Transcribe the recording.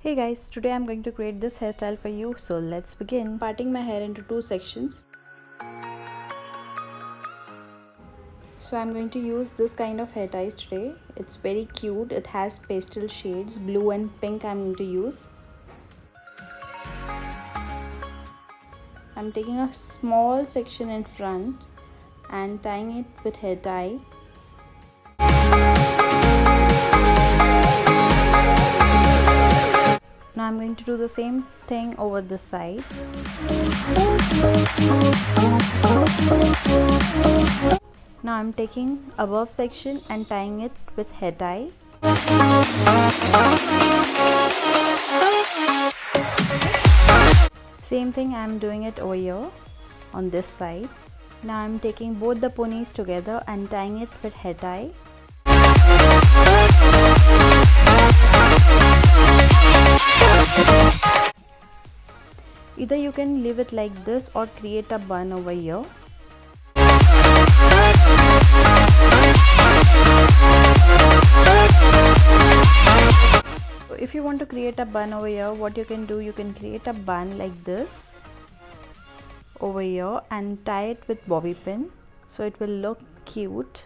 Hey guys, today I'm going to create this hairstyle for you, so let's begin. Parting my hair into two sections. So I'm going to use this kind of hair ties today. It's very cute. It has pastel shades, blue and pink I'm going to use. I'm taking a small section in front and tying it with hair tie. Now I'm going to do the same thing over this side. Now I'm taking above section and tying it with hair tie. Same thing I'm doing it over here on this side. Now I'm taking both the ponies together and tying it with hair tie. Either you can leave it like this or create a bun over here. So if you want to create a bun over here, what you can do, you can create a bun like this over here and tie it with bobby pin, so it will look cute.